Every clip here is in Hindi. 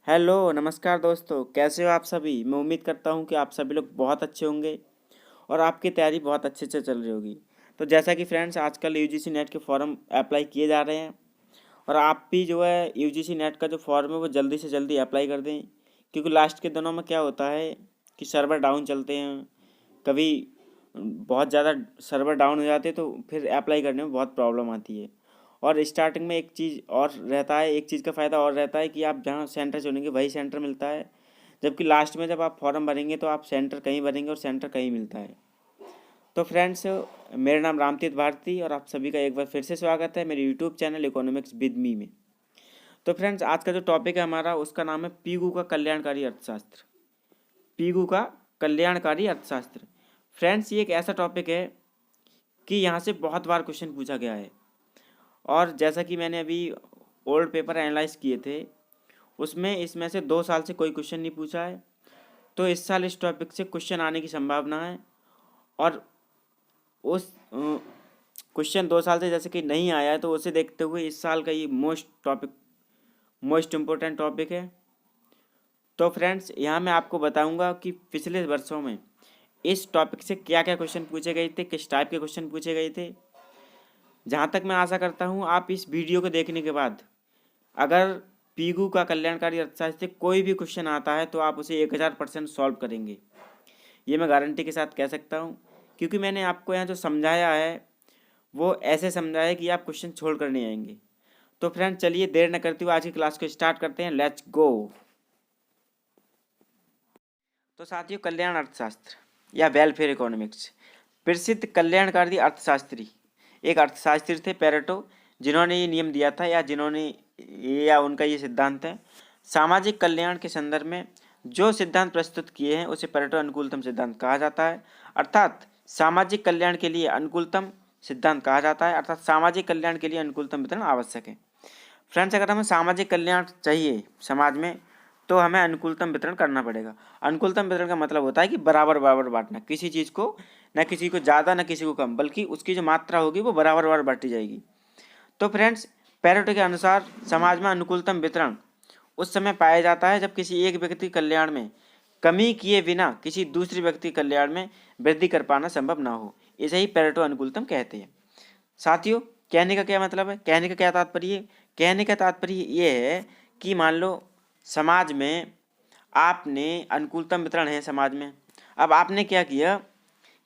हेलो नमस्कार दोस्तों, कैसे हो आप सभी। मैं उम्मीद करता हूँ कि आप सभी लोग बहुत अच्छे होंगे और आपकी तैयारी बहुत अच्छे से चल रही होगी। तो जैसा कि फ्रेंड्स आजकल यूजीसी नेट के फॉर्म अप्लाई किए जा रहे हैं और आप भी जो है यूजीसी नेट का जो फॉर्म है वो जल्दी से जल्दी अप्लाई कर दें, क्योंकि लास्ट के दिनों में क्या होता है कि सर्वर डाउन चलते हैं, कभी बहुत ज़्यादा सर्वर डाउन हो जाते हैं तो फिर अप्लाई करने में बहुत प्रॉब्लम आती है। और स्टार्टिंग में एक चीज़ और रहता है, एक चीज़ का फ़ायदा और रहता है कि आप जहाँ सेंटर चुनेंगे वही सेंटर मिलता है, जबकि लास्ट में जब आप फॉर्म भरेंगे तो आप सेंटर कहीं भरेंगे और सेंटर कहीं मिलता है। तो फ्रेंड्स, मेरा नाम रामतीर्थ भारती और आप सभी का एक बार फिर से स्वागत है मेरे YouTube channel economics with me में। तो फ्रेंड्स, आज का जो टॉपिक है हमारा उसका नाम है पीगू का कल्याणकारी अर्थशास्त्र। पीगू का कल्याणकारी अर्थशास्त्र। फ्रेंड्स, ये एक ऐसा टॉपिक है कि यहाँ से बहुत बार क्वेश्चन पूछा गया है और जैसा कि मैंने अभी ओल्ड पेपर एनालाइज किए थे उसमें इसमें से 2 साल से कोई क्वेश्चन नहीं पूछा है। तो इस साल इस टॉपिक से क्वेश्चन आने की संभावना है और उस क्वेश्चन 2 साल से जैसे कि नहीं आया है तो उसे देखते हुए इस साल का ये मोस्ट इम्पोर्टेंट टॉपिक है। तो फ्रेंड्स, यहाँ मैं आपको बताऊंगा कि पिछले वर्षों में इस टॉपिक से क्या क्या क्वेश्चन पूछे गए थे, किस टाइप के क्वेश्चन पूछे गए थे। जहाँ तक मैं आशा करता हूँ आप इस वीडियो को देखने के बाद अगर पीगू का कल्याणकारी अर्थशास्त्र से कोई भी क्वेश्चन आता है तो आप उसे 1000% सॉल्व करेंगे, ये मैं गारंटी के साथ कह सकता हूँ, क्योंकि मैंने आपको यहाँ जो समझाया है वो ऐसे समझाया है कि आप क्वेश्चन छोड़ कर नहीं आएंगे। तो फ्रेंड चलिए देर न करते हुए आज की क्लास को स्टार्ट करते हैं। Let's go. तो साथियों, कल्याण अर्थशास्त्र या वेलफेयर इकोनॉमिक्स प्रसिद्ध कल्याणकारी अर्थशास्त्री एक अर्थशास्त्री थे पेरेटो, जिन्होंने ये नियम दिया था या उनका ये सिद्धांत है। सामाजिक कल्याण के संदर्भ में जो सिद्धांत प्रस्तुत किए हैं उसे पेरेटो अनुकूलतम सिद्धांत कहा जाता है। अर्थात सामाजिक कल्याण के लिए अनुकूलतम सिद्धांत कहा जाता है, अर्थात सामाजिक कल्याण के लिए अनुकूलतम वितरण आवश्यक है। फ्रेंड्स, अगर हमें सामाजिक कल्याण चाहिए समाज में तो हमें अनुकूलतम वितरण करना पड़ेगा। अनुकूलतम वितरण का मतलब होता है कि बराबर बराबर बांटना, किसी चीज़ को न किसी को ज़्यादा न किसी को कम, बल्कि उसकी जो मात्रा होगी वो बराबर बराबर बांटी जाएगी। तो फ्रेंड्स, पेरेटो के अनुसार समाज में अनुकूलतम वितरण उस समय पाया जाता है जब किसी एक व्यक्ति कल्याण में कमी किए बिना किसी दूसरे व्यक्ति कल्याण में वृद्धि कर पाना संभव ना हो। इसे ही पेरेटो अनुकूलतम कहते हैं। साथियों, कहने का क्या मतलब है, कहने का क्या तात्पर्य है? कहने का तात्पर्य ये है कि मान लो समाज में आपने अनुकूलतम वितरण है समाज में, अब आपने क्या किया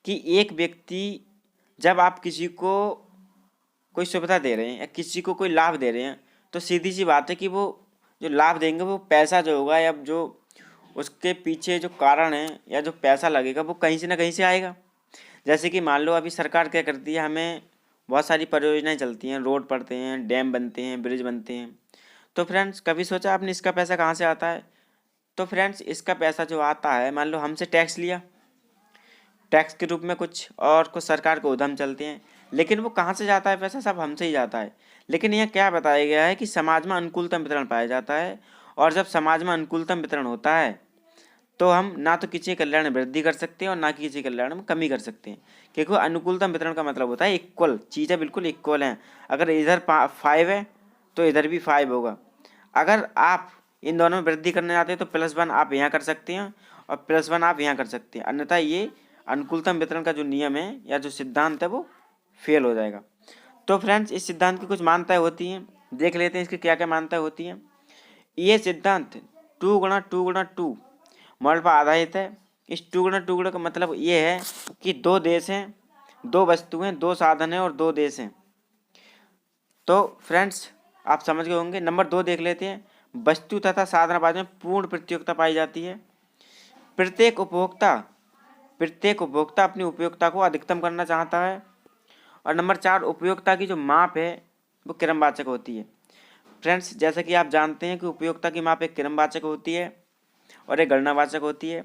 कि एक व्यक्ति, जब आप किसी को कोई सुविधा दे रहे हैं या किसी को कोई लाभ दे रहे हैं तो सीधी सी बात है कि वो जो लाभ देंगे वो पैसा जो होगा या जो उसके पीछे जो कारण है या जो पैसा लगेगा वो कहीं से ना कहीं से आएगा। जैसे कि मान लो अभी सरकार क्या करती है, हमें बहुत सारी परियोजनाएं चलती हैं, रोड पड़ते हैं, डैम बनते हैं, ब्रिज बनते हैं। तो फ्रेंड्स, कभी सोचा आपने इसका पैसा कहाँ से आता है? तो फ्रेंड्स, इसका पैसा जो आता है, मान लो हमसे टैक्स लिया, टैक्स के रूप में कुछ सरकार के उद्यम चलते हैं, लेकिन वो कहाँ से जाता है पैसा? सब हमसे ही जाता है। लेकिन यह क्या बताया गया है कि समाज में अनुकूलतम वितरण पाया जाता है, और जब समाज में अनुकूलतम वितरण होता है तो हम ना तो किसी कल्याण में वृद्धि कर सकते हैं और ना किसी कल्याण में कमी कर सकते हैं, क्योंकि अनुकूलतम वितरण का मतलब होता है इक्वल, चीज़ें बिल्कुल इक्वल हैं। अगर इधर 5 है तो इधर भी 5 होगा। अगर आप इन दोनों में वृद्धि करने जाते हैं तो +1 आप यहाँ कर सकते हैं और +1 आप यहाँ कर सकते हैं, अन्यथा ये अनुकूलतम वितरण का जो नियम है या जो सिद्धांत है वो फेल हो जाएगा। तो फ्रेंड्स, इस सिद्धांत की कुछ मान्यताएं होती हैं, देख लेते हैं इसकी क्या क्या मान्यताएं होती हैं। ये सिद्धांत 2 × 2 × 2 मॉडल पर आधारित है। इस 2 × 2 का मतलब ये है कि 2 देश हैं, 2 वस्तुएं, 2 साधन हैं और 2 देश हैं। तो फ्रेंड्स, आप समझ गए होंगे। नंबर 2 देख लेते हैं। वस्तु तथा साधनाबाद में पूर्ण प्रतियोगिता पाई जाती है। प्रत्येक उपभोक्ता अपनी उपयोगिता को अधिकतम करना चाहता है। और नंबर 4, उपयोगिता की जो माप है वो क्रमवाचक होती है। फ्रेंड्स, जैसा कि आप जानते हैं कि उपयोगिता की माप एक क्रमवाचक होती है और एक गणनावाचक होती है।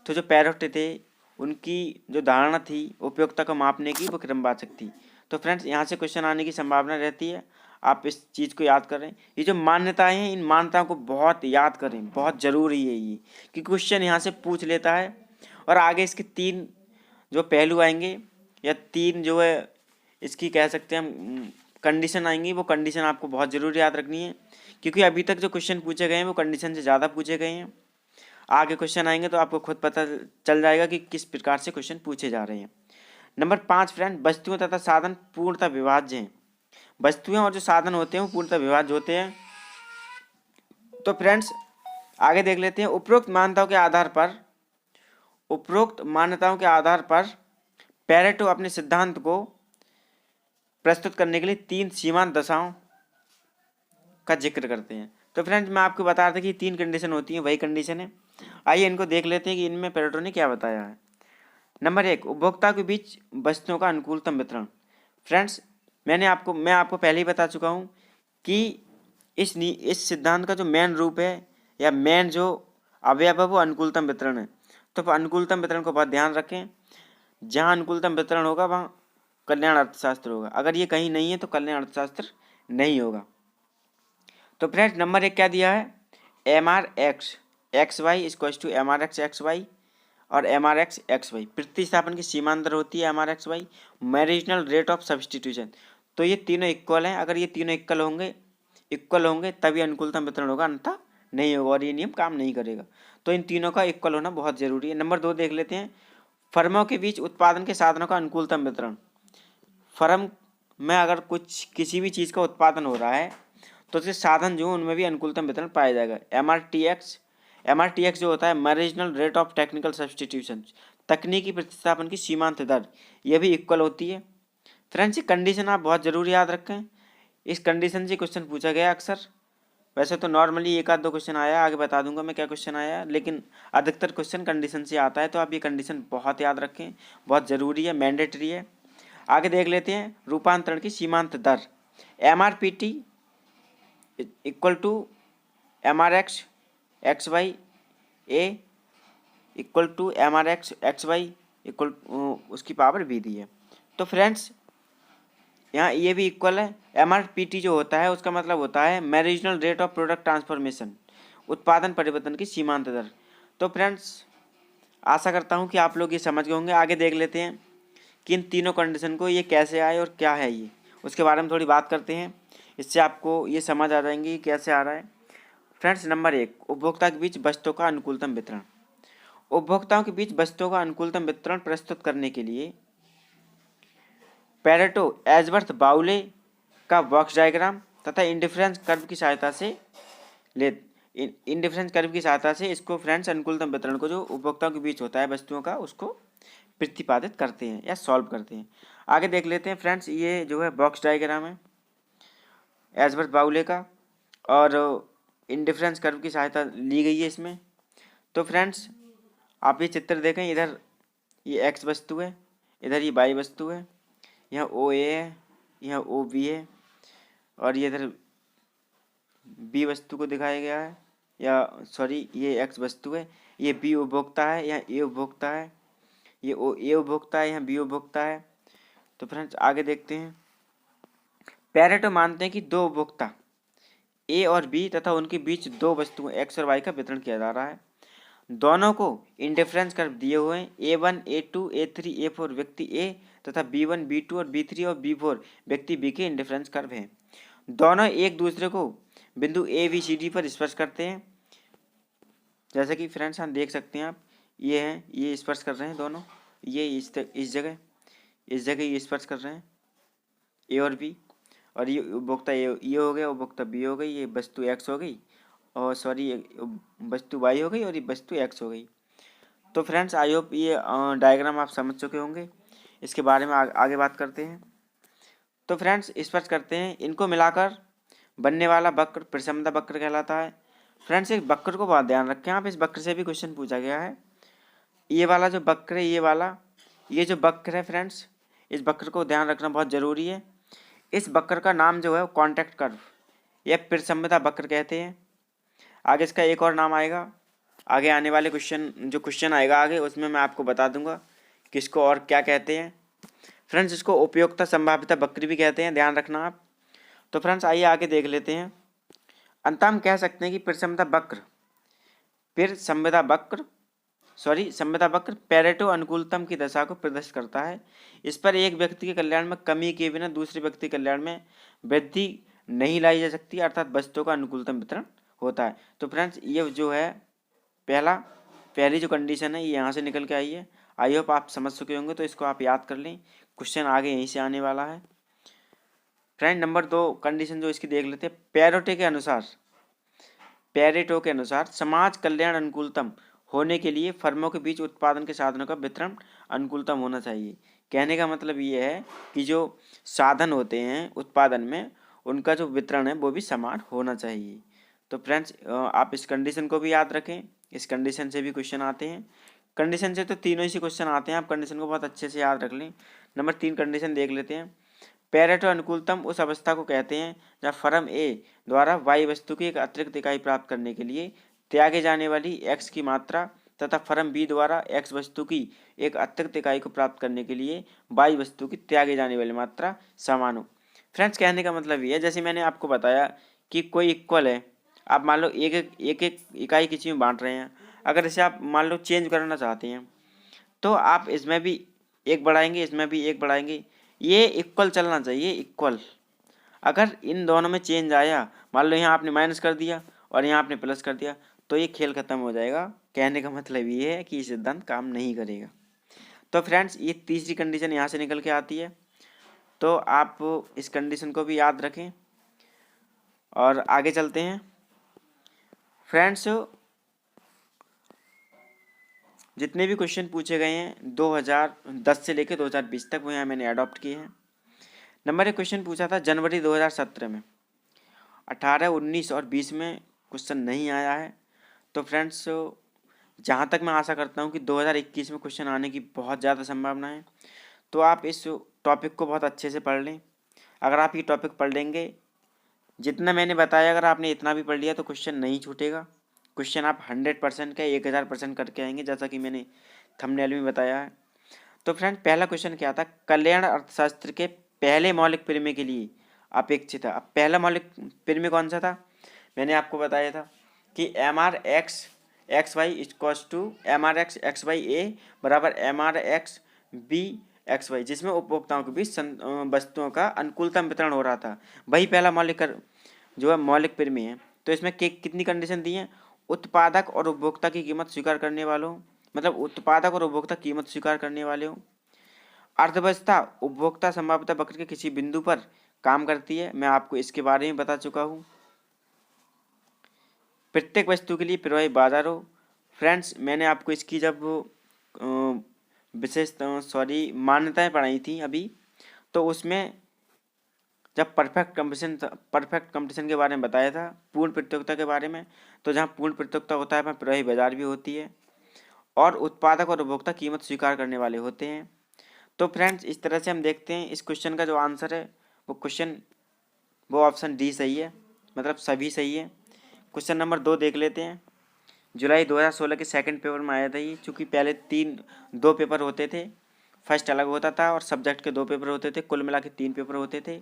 तो जो पेरेटो थे उनकी जो धारणा थी उपयोगिता को मापने की वो क्रमवाचक थी। तो फ्रेंड्स, यहाँ से क्वेश्चन आने की संभावना रहती है, आप इस चीज़ को याद करें। ये जो मान्यताएं हैं इन मान्यताओं को बहुत याद करें, बहुत ज़रूरी है ये, कि क्वेश्चन यहाँ से पूछ लेता है। और आगे इसके 3 जो पहलू आएंगे या 3 जो है इसकी कह सकते हैं हम कंडीशन आएंगी, वो कंडीशन आपको बहुत ज़रूरी याद रखनी है, क्योंकि अभी तक जो क्वेश्चन पूछे गए हैं वो कंडीशन से ज़्यादा पूछे गए हैं। आगे क्वेश्चन आएंगे तो आपको खुद पता चल जाएगा कि किस प्रकार से क्वेश्चन पूछे जा रहे हैं। नंबर 5 फ्रेंड, वस्तुएं तथा साधन पूर्णतः विभाज्य हैं। वस्तुएं और जो साधन होते हैं वो पूर्णतः विभाज्य होते हैं। तो फ्रेंड्स आगे देख लेते हैं। उपरोक्त मान्यताओं के आधार पर पेरेटो अपने सिद्धांत को प्रस्तुत करने के लिए 3 सीमांत दशाओं का जिक्र करते हैं। तो फ्रेंड्स मैं आपको बता रहा था कि 3 कंडीशन होती हैं, वही कंडीशन है। आइए इनको देख लेते हैं कि इनमें पेरेटो ने क्या बताया है। नंबर 1, उपभोक्ता के बीच वस्तुओं का अनुकूलतम वितरण। फ्रेंड्स मैं आपको पहले ही बता चुका हूँ कि इस सिद्धांत का जो मेन रूप है या मेन जो अवयव है वो अनुकूलतम वितरण है। तो अनुकूलतम वितरण को बहुत ध्यान रखें। जहाँ अनुकूलतम वितरण होगा वहाँ कल्याण अर्थशास्त्र होगा। अगर ये कहीं नहीं है तो कल्याण अर्थशास्त्र नहीं होगा। तो फ्रेंड्स नंबर 1 क्या दिया है, M R X X Y equals to M R X X Y और M R X X Y. प्रतिस्थापन की सीमांत दर होती है M R X Y, marginal rate of substitution. तो ये तीनों इक्वल हैं। अगर ये तीनों इक्वल होंगे तभी अनुकूलतम वितरण होगा, अन्यथा नहीं होगा और ये नियम काम नहीं करेगा। तो इन तीनों का इक्वल होना बहुत जरूरी है। नंबर 2 देख लेते हैं, फर्मों के बीच उत्पादन के साधनों का अनुकूलतम वितरण। फर्म में अगर किसी भी चीज़ का उत्पादन हो रहा है तो उसके साधन जो उनमें भी अनुकूलतम वितरण पाया जाएगा। एम आर टी एक्स जो होता है marginal rate of technical substitution, तकनीकी प्रतिस्थापन की सीमांत दर, यह भी इक्वल होती है। फ्रेंड्स ये कंडीशन आप बहुत ज़रूर याद रखें। इस कंडीशन से क्वेश्चन पूछा गया अक्सर। वैसे तो नॉर्मली एक आध दो क्वेश्चन आया, आगे बता दूंगा मैं क्या क्वेश्चन आया, लेकिन अधिकतर क्वेश्चन कंडीशन से आता है। तो आप ये कंडीशन बहुत याद रखें, बहुत ज़रूरी है, मैंडेटरी है। आगे देख लेते हैं रूपांतरण की सीमांत दर। M R P T equal to M R X X Y A equal to M R X X Y equal उसकी पावर भी दी है। तो फ्रेंड्स यहाँ ये भी इक्वल है। एम आर पी टी जो होता है उसका मतलब होता है मैरिजिनल रेट ऑफ प्रोडक्ट ट्रांसफॉर्मेशन, उत्पादन परिवर्तन की सीमांत दर। तो फ्रेंड्स आशा करता हूँ कि आप लोग ये समझ गए होंगे। आगे देख लेते हैं कि इन तीनों कंडीशन को ये कैसे आए और क्या है ये, उसके बारे में थोड़ी बात करते हैं। इससे आपको ये समझ आ जाएंगी कैसे आ रहा है। फ्रेंड्स नंबर 1, उपभोक्ता के बीच वस्तुओं का अनुकूलतम वितरण। उपभोक्ताओं के बीच वस्तुओं का अनुकूलतम वितरण प्रस्तुत करने के लिए पेरेटो एजवर्थ बाउले का बॉक्स डायग्राम तथा इंडिफरेंस कर्व की सहायता से इसको फ्रेंड्स अनुकूलतम वितरण को जो उपभोक्ताओं के बीच होता है वस्तुओं का उसको प्रतिपादित करते हैं या सॉल्व करते हैं। आगे देख लेते हैं फ्रेंड्स, ये जो है बॉक्स डायग्राम है एजवर्थ बाउले का और इंडिफरेंस कर्व की सहायता ली गई है इसमें। तो फ्रेंड्स आप ये चित्र देखें, इधर ये एक्स वस्तु है, इधर ये वाई वस्तु है, यहाँ ओ ए है, यहाँ ओ बी है और ये इधर बी वस्तु को दिखाया गया है, या सॉरी ये एक्स वस्तु है, ये बी उपभोक्ता है, यहाँ ए उपभोक्ता है, ये ओ ए उपभोक्ता है, यहाँ बी उपभोक्ता है। तो फ्रेंड्स आगे देखते हैं। पेरेटो मानते हैं कि दो उपभोक्ता ए और बी तथा उनके बीच दो वस्तुओं एक्स और वाई का वितरण किया जा रहा है। दोनों को इंडिफरेंस कर्व दिए हुए हैं, A1 A2 A3 A4 व्यक्ति A तथा B1 B2 और B3 और B4 व्यक्ति B के इंडिफरेंस कर्व हैं। दोनों एक दूसरे को बिंदु A B C D पर स्पर्श करते हैं। जैसे कि फ्रेंड्स हम देख सकते हैं, आप ये हैं, ये स्पर्श कर रहे हैं दोनों, ये इस जगह ये स्पर्श कर रहे हैं A और B, और ये उपभोक्ता ये हो गया, उपभोक्ता B हो गई, ये वस्तु X हो गई और सॉरी वस्तु वाई हो गई और ये वस्तु एक्स हो गई। तो फ्रेंड्स आई होप ये डायग्राम आप समझ चुके होंगे। इसके बारे में आगे बात करते हैं। तो फ्रेंड्स स्पर्श करते हैं, इनको मिलाकर बनने वाला वक्र परिसमता वक्र कहलाता है। फ्रेंड्स एक वक्र को बहुत ध्यान रखें आप, इस वक्र से भी क्वेश्चन पूछा गया है। ये वाला जो वक्र है, ये जो वक्र है फ्रेंड्स, इस वक्र को ध्यान रखना बहुत ज़रूरी है। इस वक्र का नाम जो है कॉन्टैक्ट कर्व या परिसमता वक्र कहते हैं। आगे इसका एक और नाम आएगा, आगे आने वाले क्वेश्चन आएगा आगे, उसमें मैं आपको बता दूंगा कि इसको और क्या कहते हैं। फ्रेंड्स इसको उपयोगिता संभाव्यता वक्र भी कहते हैं, ध्यान रखना आप। तो फ्रेंड्स आइए आगे देख लेते हैं। अंततः हम कह सकते हैं कि संवेदा वक्र पेरेटो अनुकूलतम की दशा को प्रदर्शित करता है। इस पर एक व्यक्ति के कल्याण में कमी के बिना दूसरे व्यक्ति के कल्याण में वृद्धि नहीं लाई जा सकती, अर्थात वस्तुओं का अनुकूलतम वितरण होता है। तो फ्रेंड्स ये जो है पहली जो कंडीशन है ये यहाँ से निकल के आई है। आई होप आप समझ चुके होंगे, तो इसको आप याद कर लें, क्वेश्चन आगे यहीं से आने वाला है। फ्रेंड नंबर 2 कंडीशन जो इसकी देख लेते हैं। पेरेटो के अनुसार समाज कल्याण अनुकूलतम होने के लिए फर्मों के बीच उत्पादन के साधनों का वितरण अनुकूलतम होना चाहिए। कहने का मतलब ये है कि जो साधन होते हैं उत्पादन में, उनका जो वितरण है वो भी समान होना चाहिए। तो फ्रेंड्स आप इस कंडीशन को भी याद रखें, इस कंडीशन से भी क्वेश्चन आते हैं। कंडीशन से तो तीनों ही से क्वेश्चन आते हैं, आप कंडीशन को बहुत अच्छे से याद रख लें। नंबर 3 कंडीशन देख लेते हैं। पेरेटो अनुकूलतम उस अवस्था को कहते हैं जब फर्म ए द्वारा वाई वस्तु की एक अतिरिक्त इकाई प्राप्त करने के लिए त्यागे जाने वाली एक्स की मात्रा तथा फर्म बी द्वारा एक्स वस्तु की एक अतिरिक्त इकाई को प्राप्त करने के लिए वाई वस्तु की त्यागे जाने वाली मात्रा समान हो। फ्रेंड्स कहने का मतलब ये है, जैसे मैंने आपको बताया कि कोई इक्वल है, आप मान लो एक इकाई किसी में बांट रहे हैं, अगर इसे आप मान लो चेंज करना चाहते हैं तो आप इसमें भी एक बढ़ाएंगे, इसमें भी एक बढ़ाएंगे, ये इक्वल चलना चाहिए, इक्वल। अगर इन दोनों में चेंज आया, मान लो यहाँ आपने माइनस कर दिया और यहाँ आपने प्लस कर दिया, तो ये खेल खत्म हो जाएगा। कहने का मतलब ये है कि ये सिद्धांत काम नहीं करेगा। तो फ्रेंड्स ये तीसरी कंडीशन यहाँ से निकल के आती है, तो आप इस कंडीशन को भी याद रखें और आगे चलते हैं। फ्रेंड्स जितने भी क्वेश्चन पूछे गए हैं 2010 से लेकर 2020 तक, वो यहाँ मैंने अडॉप्ट किए हैं। नंबर 1 क्वेश्चन पूछा था जनवरी 2017 में, 18, 19 और 20 में क्वेश्चन नहीं आया है। तो फ्रेंड्स जहाँ तक मैं आशा करता हूँ कि 2021 में क्वेश्चन आने की बहुत ज़्यादा संभावना है। तो आप इस टॉपिक को बहुत अच्छे से पढ़ लें। अगर आप ये टॉपिक पढ़ लेंगे, जितना मैंने बताया, अगर आपने इतना भी पढ़ लिया तो क्वेश्चन नहीं छूटेगा। क्वेश्चन आप 100% का 1000% करके आएंगे, जैसा कि मैंने थंबनेल में बताया है। तो फ्रेंड पहला क्वेश्चन क्या था, कल्याण अर्थशास्त्र के पहले मौलिक प्रमेय के लिए अपेक्षित है। अब पहला मौलिक प्रमेय कौन सा था, मैंने आपको बताया था कि M R X X Y equals to M R X X Y A बराबर M R X B X Y, जिसमें उपभोक्ताओं के बीच वस्तुओं का अनुकूलतम वितरण हो रहा था। वही पहला जो है मौलिक प्रमेय है। तो इसमें कितनी कंडीशन दी है, उत्पादक और उपभोक्ता की कीमत स्वीकार करने वालों, मतलब उत्पादक और उपभोक्ता कीमत स्वीकार करने वाले हो। अर्थव्यवस्था उपभोक्ता संभाव्यता वक्र के किसी बिंदु पर काम करती है, मैं आपको इसके बारे में बता चुका हूँ। प्रत्येक वस्तु के लिए प्रभावी बाजार हो। फ्रेंड्स मैंने आपको इसकी जब मान्यताएं पढ़ाई थी अभी, तो उसमें जब परफेक्ट कंपटीशन के बारे में बताया था, पूर्ण प्रतियोगिता के बारे में, तो जहाँ पूर्ण प्रतियोगिता होता है वहाँ प्रभावी बाजार भी होती है और उत्पादक और उपभोक्ता कीमत स्वीकार करने वाले होते हैं। तो फ्रेंड्स इस तरह से हम देखते हैं इस क्वेश्चन का जो आंसर है वो ऑप्शन डी सही है, मतलब सभी सही है। क्वेश्चन नंबर 2 देख लेते हैं। जुलाई 2016 के सेकंड पेपर में आया था ये, चूँकि पहले 2 पेपर होते थे, फर्स्ट अलग होता था और सब्जेक्ट के 2 पेपर होते थे, कुल मिला के 3 पेपर होते थे,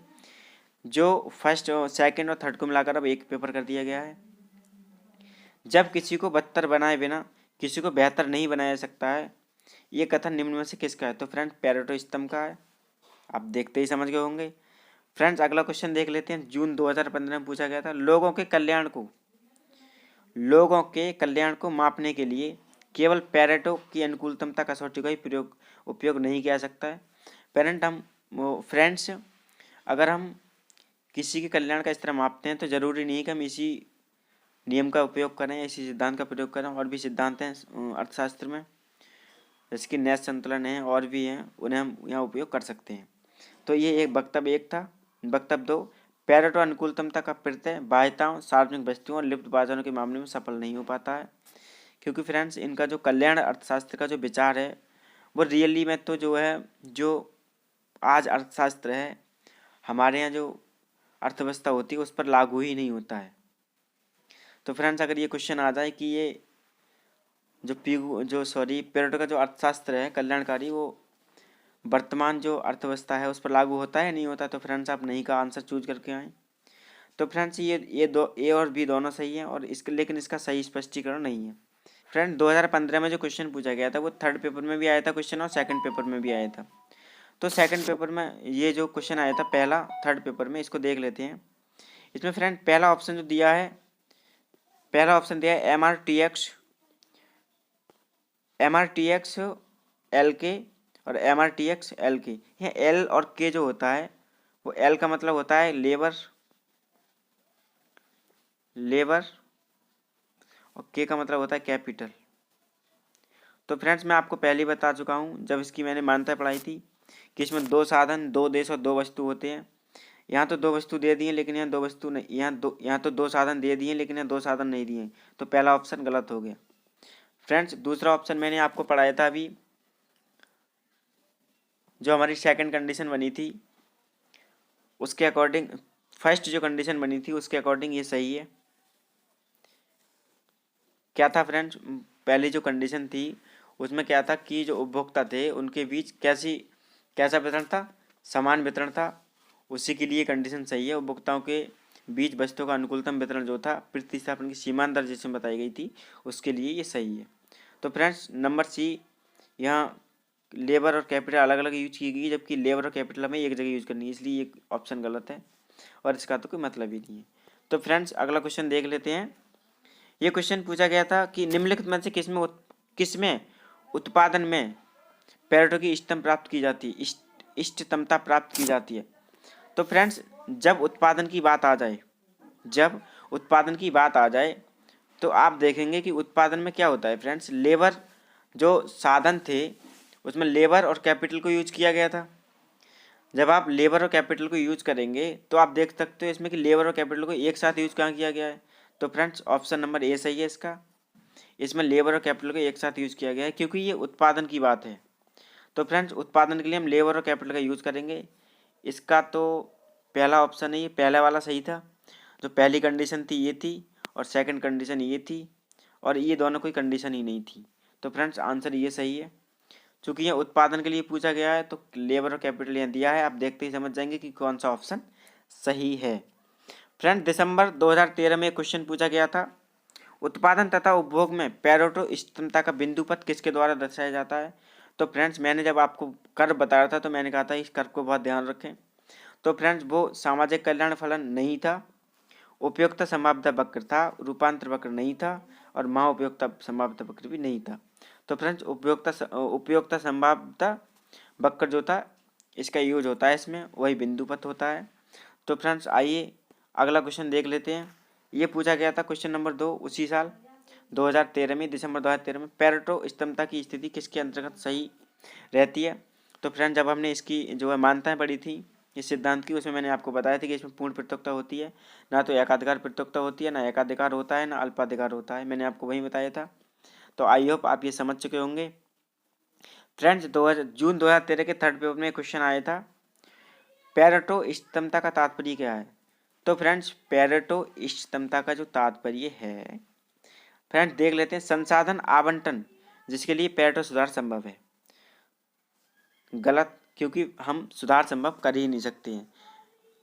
जो फर्स्ट सेकंड और थर्ड को मिलाकर अब 1 पेपर कर दिया गया है। जब किसी को बदतर बनाए बिना किसी को बेहतर नहीं बनाया जा सकता है, ये कथन निम्न में से किसका है। तो फ्रेंड्स पेरेटो स्तंभ का है, आप देखते ही समझ गए होंगे। फ्रेंड्स अगला क्वेश्चन देख लेते हैं। जून 2015 में पूछा गया था, लोगों के कल्याण को मापने के लिए केवल पेरेटो की अनुकूलतमता कसौटी का ही उपयोग नहीं किया जा सकता है। फ्रेंड्स अगर हम किसी के कल्याण का इस तरह मापते हैं तो ज़रूरी नहीं कि हम इसी नियम का उपयोग करें, इसी सिद्धांत का प्रयोग करें। और भी सिद्धांत हैं अर्थशास्त्र में, जैसे कि न्याय संतुलन है और भी हैं, उन्हें हम यहाँ उपयोग कर सकते हैं। तो ये एक वक्तव्य 1 था। वक्तव्य 2, पेरेटो अनुकूलतमता का प्रत्यय बाह्यताओं, सार्वजनिक वस्तुओं और लिप्त बाजारों के मामले में सफल नहीं हो पाता है, क्योंकि फ्रेंड्स इनका जो कल्याण अर्थशास्त्र का जो विचार है वो रियली में तो जो है, जो आज अर्थशास्त्र है हमारे यहाँ जो अर्थव्यवस्था होती है उस पर लागू ही नहीं होता है। तो फ्रेंड्स अगर ये क्वेश्चन आ जाए कि ये पेरेटो का जो अर्थशास्त्र है कल्याणकारी, वो वर्तमान जो अर्थव्यवस्था है उस पर लागू होता है नहीं होता, तो फ्रेंड्स आप नहीं का आंसर चूज करके आए। तो फ्रेंड्स ये दो ए और बी दोनों सही हैं, और लेकिन इसका सही स्पष्टीकरण नहीं है। फ्रेंड 2015 में जो क्वेश्चन पूछा गया था वो थर्ड पेपर में भी आया था क्वेश्चन और सेकंड पेपर में भी आया था। तो सेकंड पेपर में ये जो क्वेश्चन आया था पहला, थर्ड पेपर में इसको देख लेते हैं। इसमें फ्रेंड पहला ऑप्शन जो दिया है, पहला ऑप्शन दिया है MRTX LK और MRTX LK। यहाँ L और K जो होता है वो L का मतलब होता है लेबर और K का मतलब होता है कैपिटल। तो फ्रेंड्स मैं आपको पहले ही बता चुका हूँ जब इसकी मैंने मान्यता पढ़ाई थी कि इसमें 2 साधन, 2 देश और 2 वस्तु होते हैं। यहाँ तो 2 वस्तु दे दिए लेकिन यहाँ 2 वस्तु नहीं, यहाँ तो 2 साधन दे दिए लेकिन यहाँ 2 साधन नहीं दिए, तो पहला ऑप्शन गलत हो गया। फ्रेंड्स दूसरा ऑप्शन मैंने आपको पढ़ाया था अभी, जो हमारी सेकंड कंडीशन बनी थी उसके अकॉर्डिंग, फर्स्ट जो कंडीशन बनी थी उसके अकॉर्डिंग ये सही है। क्या था फ्रेंड्स, पहली जो कंडीशन थी उसमें क्या था कि जो उपभोक्ता थे उनके बीच कैसा वितरण था, समान वितरण था, उसी के लिए कंडीशन सही है। उपभोक्ताओं के बीच वस्तुओं का अनुकूलतम वितरण जो था प्रतिस्थापन की सीमांत दर जिसमें बताई गई थी उसके लिए ये सही है। तो फ्रेंड्स नंबर सी, यहाँ लेबर और कैपिटल अलग अलग यूज की गई जबकि लेबर और कैपिटल हमें एक जगह यूज करनी है, इसलिए ये ऑप्शन गलत है और इसका तो कोई मतलब ही नहीं है। तो फ्रेंड्स अगला क्वेश्चन देख लेते हैं। ये क्वेश्चन पूछा गया था कि निम्नलिखित में से किसमें उत्पादन में पेरेटो की इष्टतम प्राप्त की जाती है, इष्टतमता प्राप्त की जाती है। तो फ्रेंड्स जब उत्पादन की बात आ जाए तो आप देखेंगे कि उत्पादन में क्या होता है फ्रेंड्स, लेबर जो साधन थे उसमें लेबर और कैपिटल को यूज किया गया था। जब आप लेबर और कैपिटल को यूज करेंगे तो आप देख सकते हो इसमें कि लेबर और कैपिटल को एक साथ यूज कहाँ किया गया है, तो फ्रेंड्स ऑप्शन नंबर ए सही है इसका। इसमें लेबर और कैपिटल को एक साथ यूज किया गया है क्योंकि ये उत्पादन की बात है। तो फ्रेंड्स उत्पादन के लिए हम लेबर और कैपिटल का यूज करेंगे। इसका तो पहला ऑप्शन है, ये पहला वाला सही था। जो पहली कंडीशन थी ये थी और सेकंड कंडीशन ये थी और ये दोनों कोई कंडीशन ही नहीं थी। तो फ्रेंड्स आंसर ये सही है। चूँकि ये उत्पादन के लिए पूछा गया है तो लेबर और कैपिटल यहाँ दिया है, आप देखते ही समझ जाएंगे कि कौन सा ऑप्शन सही है। फ्रेंड दिसंबर 2013 में क्वेश्चन पूछा गया था, उत्पादन तथा उपभोग में पेरेटो इष्टतमता का बिंदुपथ किसके द्वारा दर्शाया जाता है। तो फ्रेंड्स मैंने जब आपको कर्व बताया था तो मैंने कहा था इस कर्व को बहुत ध्यान रखें। तो फ्रेंड्स वो सामाजिक कल्याण फलन नहीं था, उपयोगिता संभाव्यता वक्र था, रूपांतर वक्र नहीं था और महाउपयोगिता संभाव्यता वक्र भी नहीं था। तो फ्रेंड्स उपयोगिता संभाव्यता वक्र जो था इसका यूज होता है, इसमें वही बिंदुपथ होता है। तो फ्रेंड्स आइए अगला क्वेश्चन देख लेते हैं। ये पूछा गया था क्वेश्चन नंबर 2 उसी साल 2013 में, दिसंबर 2013 में, पेरेटो इष्टतमता की स्थिति किसके अंतर्गत सही रहती है। तो फ्रेंड्स जब हमने इसकी जो है मान्यताएं पढ़ी थी इस सिद्धांत की, उसमें मैंने आपको बताया था कि इसमें पूर्ण पृथकता होती है, ना तो एकाधिकार पृथकता होती है, ना एकाधिकार होता है, ना अल्पाधिकार होता है, मैंने आपको वही बताया था। तो आई होप आप ये समझ चुके होंगे। फ्रेंड्स जून 2013 के थर्ड पेपर में क्वेश्चन आया था, पेरेटो इष्टतमता का तात्पर्य क्या है। तो फ्रेंड्स पेरेटो इष्टतमता का जो तात्पर्य है फ्रेंड्स देख लेते हैं, संसाधन आवंटन जिसके लिए पेरेटो सुधार संभव है। गलत, क्योंकि हम सुधार संभव कर ही नहीं सकते हैं,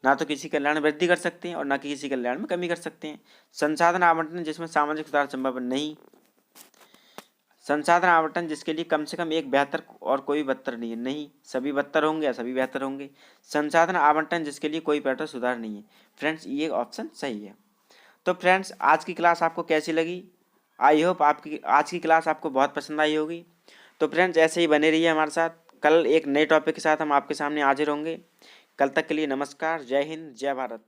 ना तो किसी कल्याण में वृद्धि कर सकते हैं और ना कि किसी कल्याण में कमी कर सकते हैं। संसाधन आवंटन जिसमें सामाजिक सुधार संभव नहीं, संसाधन आवंटन जिसके लिए कम से कम एक बेहतर और कोई बदतर नहीं है, नहीं सभी बदतर होंगे या सभी बेहतर होंगे। संसाधन आवंटन जिसके लिए कोई बेहतर सुधार नहीं है। फ्रेंड्स ये ऑप्शन सही है। तो फ्रेंड्स आज की क्लास आपको कैसी लगी, आई होप आपकी आज की क्लास आपको बहुत पसंद आई होगी। तो फ्रेंड्स ऐसे ही बने रहिए हमारे साथ, कल एक नए टॉपिक के साथ हम आपके सामने हाजिर होंगे। कल तक के लिए नमस्कार, जय हिंद, जय भारत।